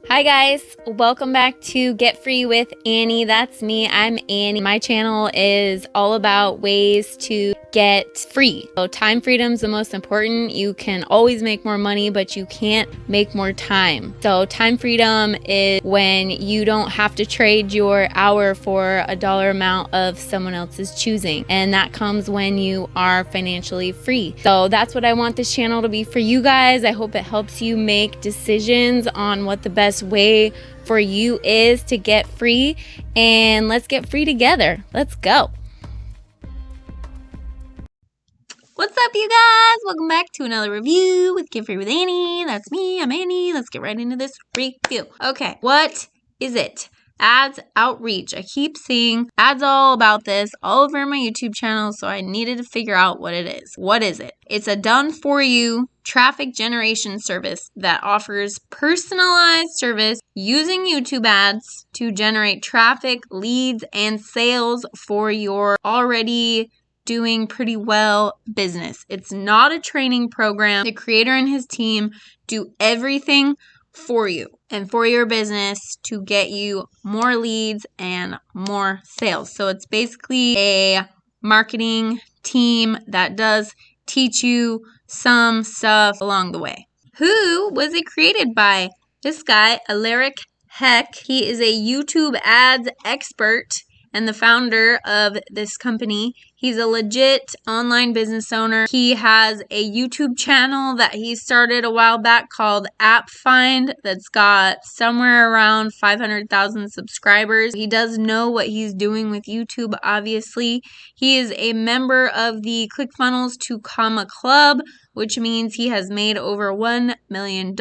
Hi guys, welcome back to Get Free with Annie. That's me, I'm Annie. My channel is all about ways to get free. So time freedom is the most important. You can always make more money, but you can't make more time. So time freedom is when you don't have to trade your hour for a dollar amount of someone else's choosing. And that comes when you are financially free. So that's what I want this channel to be for you guys. I hope it helps you make decisions on what the best way for you is to get free, and let's get free together. Let's go. What's up, you guys? Welcome back to another review with Get Free with Annie. That's me, I'm Annie. Let's get right into this review. Okay, what is it? Ads outreach. I keep seeing ads all about this all over my YouTube channel, so I needed to figure out what it is. What is it? It's a done-for-you traffic generation service that offers personalized service using YouTube ads to generate traffic, leads, and sales for your already doing pretty well business. It's not a training program. The creator and his team do everything for you and for your business to get you more leads and more sales. So it's basically a marketing team that does teach you some stuff along the way. Who was it created by? This guy, Aleric. He is a YouTube ads expert and the founder of this company. He's a legit online business owner. He has a YouTube channel that he started a while back called App Find that's got somewhere around 500,000 subscribers. He does know what he's doing with YouTube, obviously. He is a member of the ClickFunnels to Comma Club, which means he has made over $1 million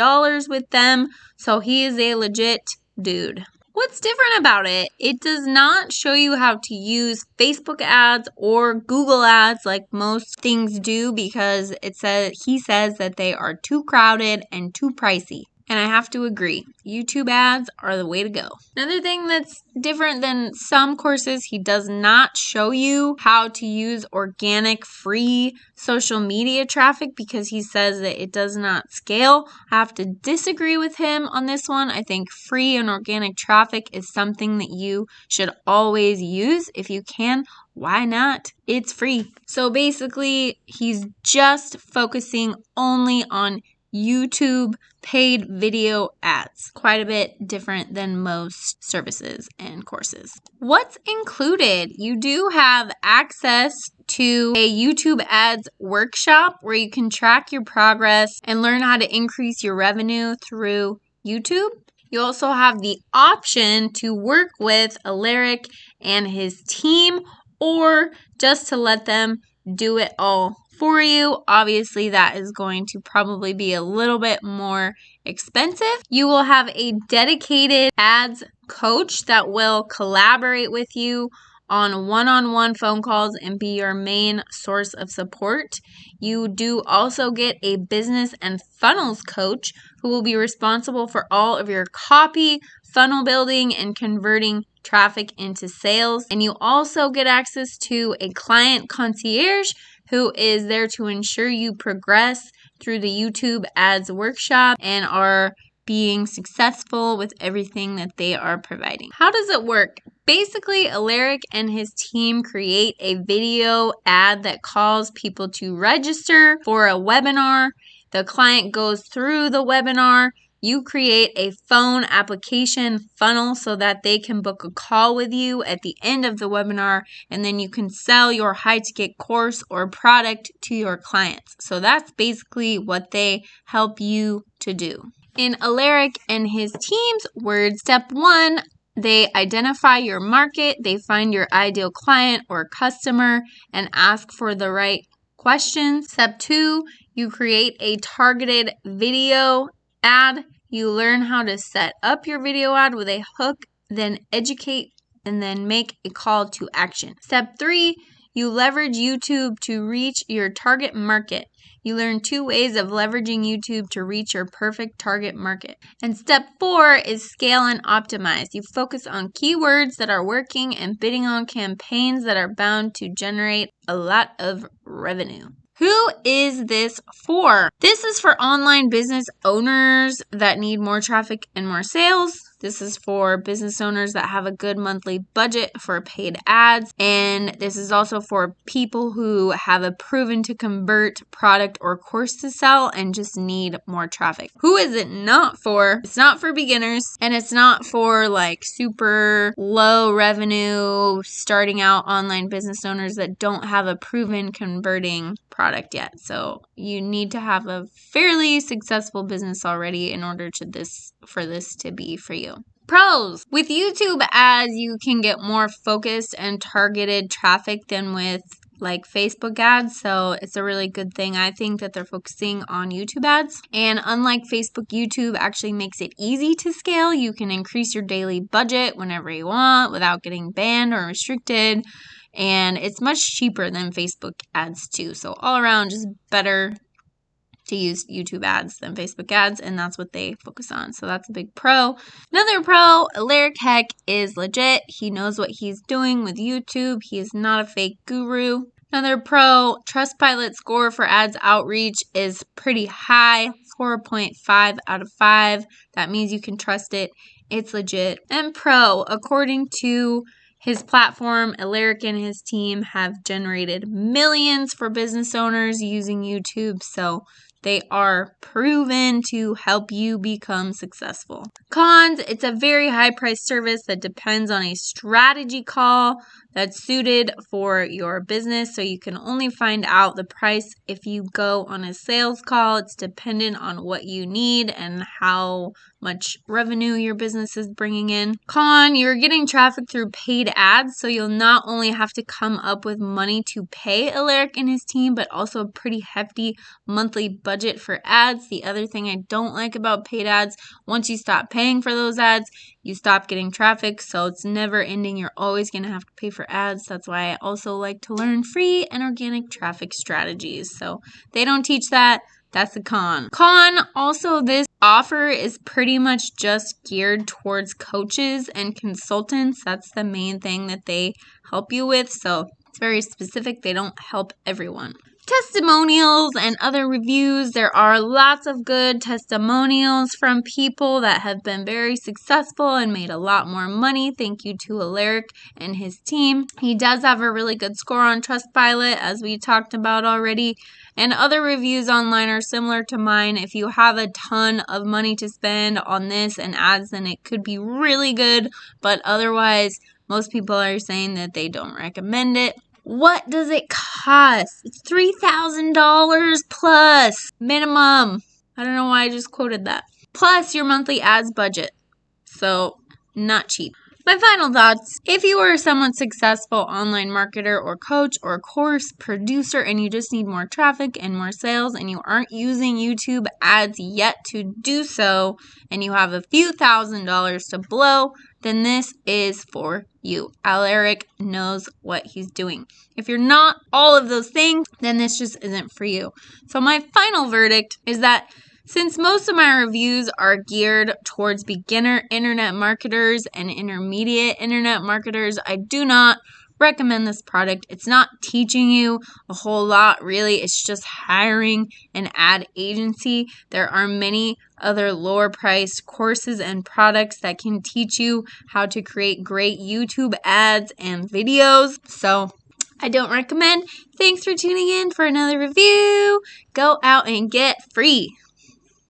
with them. So he is a legit dude. What's different about it? It does not show you how to use Facebook ads or Google ads like most things do because he says that they are too crowded and too pricey. And I have to agree, YouTube ads are the way to go. Another thing that's different than some courses, he does not show you how to use organic free social media traffic because he says that it does not scale. I have to disagree with him on this one. I think free and organic traffic is something that you should always use if you can. Why not? It's free. So basically, he's just focusing only on YouTube paid video ads. Quite a bit different than most services and courses. What's included? You do have access to a YouTube ads workshop where you can track your progress and learn how to increase your revenue through YouTube. You also have the option to work with Aleric and his team or just to let them do it all for you. Obviously, that is going to probably be a little bit more expensive. You will have a dedicated ads coach that will collaborate with you on one-on-one phone calls and be your main source of support. You do also get a business and funnels coach who will be responsible for all of your copy, funnel building, and converting traffic into sales. And you also get access to a client concierge who is there to ensure you progress through the YouTube ads workshop and are being successful with everything that they are providing. How does it work? Basically, Aleric and his team create a video ad that calls people to register for a webinar. The client goes through the webinar. You create a phone application funnel so that they can book a call with you at the end of the webinar, and then you can sell your high-ticket course or product to your clients. So that's basically what they help you to do. In Aleric and his team's words, step 1, they identify your market, they find your ideal client or customer, and ask for the right questions. Step 2, you create a targeted video ad. You learn how to set up your video ad with a hook, then educate, and then make a call to action. Step 3, you leverage YouTube to reach your target market. You learn 2 ways of leveraging YouTube to reach your perfect target market. And step 4 is scale and optimize. You focus on keywords that are working and bidding on campaigns that are bound to generate a lot of revenue. Who is this for? This is for online business owners that need more traffic and more sales. This is for business owners that have a good monthly budget for paid ads. And this is also for people who have a proven to convert product or course to sell and just need more traffic. Who is it not for? It's not for beginners, and it's not for like super low revenue starting out online business owners that don't have a proven converting product yet. So you need to have a fairly successful business already in order for this to be for you. Pros. With YouTube ads, you can get more focused and targeted traffic than with like Facebook ads. So it's a really good thing. I think that they're focusing on YouTube ads. And unlike Facebook, YouTube actually makes it easy to scale. You can increase your daily budget whenever you want without getting banned or restricted. And it's much cheaper than Facebook ads too. So all around, just better to use YouTube ads than Facebook ads, and that's what they focus on. So that's a big pro. Another pro, Aleric Heck is legit. He knows what he's doing with YouTube. He is not a fake guru. Another pro, Trustpilot score for AdsOutreach is pretty high, 4.5 out of 5. That means you can trust it. It's legit. And pro, according to his platform, Aleric and his team have generated millions for business owners using YouTube, so they are proven to help you become successful. Cons, it's a very high-priced service that depends on a strategy call that's suited for your business, so you can only find out the price if you go on a sales call. It's dependent on what you need and how much revenue your business is bringing in. Con, you're getting traffic through paid ads, so you'll not only have to come up with money to pay Aleric and his team, but also a pretty hefty monthly budget for ads. The other thing I don't like about paid ads, once you stop paying for those ads, you stop getting traffic, so it's never ending. You're always going to have to pay for ads. That's why I also like to learn free and organic traffic strategies. So they don't teach that. That's a con. Con, also this offer is pretty much just geared towards coaches and consultants. That's the main thing that they help you with. So it's very specific. They don't help everyone. Testimonials and other reviews. There are lots of good testimonials from people that have been very successful and made a lot more money. Thank you to Aleric and his team. He does have a really good score on Trustpilot, as we talked about already. And other reviews online are similar to mine. If you have a ton of money to spend on this and ads, then it could be really good. But otherwise, most people are saying that they don't recommend it. What does it cost? It's $3,000 plus minimum. I don't know why I just quoted that. Plus your monthly ads budget. So not cheap. My final thoughts, if you are someone successful online marketer or coach or course producer and you just need more traffic and more sales and you aren't using YouTube ads yet to do so and you have a few $1,000s to blow, then this is for you. Aleric knows what he's doing. If you're not all of those things, then this just isn't for you. So my final verdict is that since most of my reviews are geared towards beginner internet marketers and intermediate internet marketers, I do not recommend this product. It's not teaching you a whole lot, really. It's just hiring an ad agency. There are many other lower priced courses and products that can teach you how to create great YouTube ads and videos. So I don't recommend. Thanks for tuning in for another review. Go out and get free.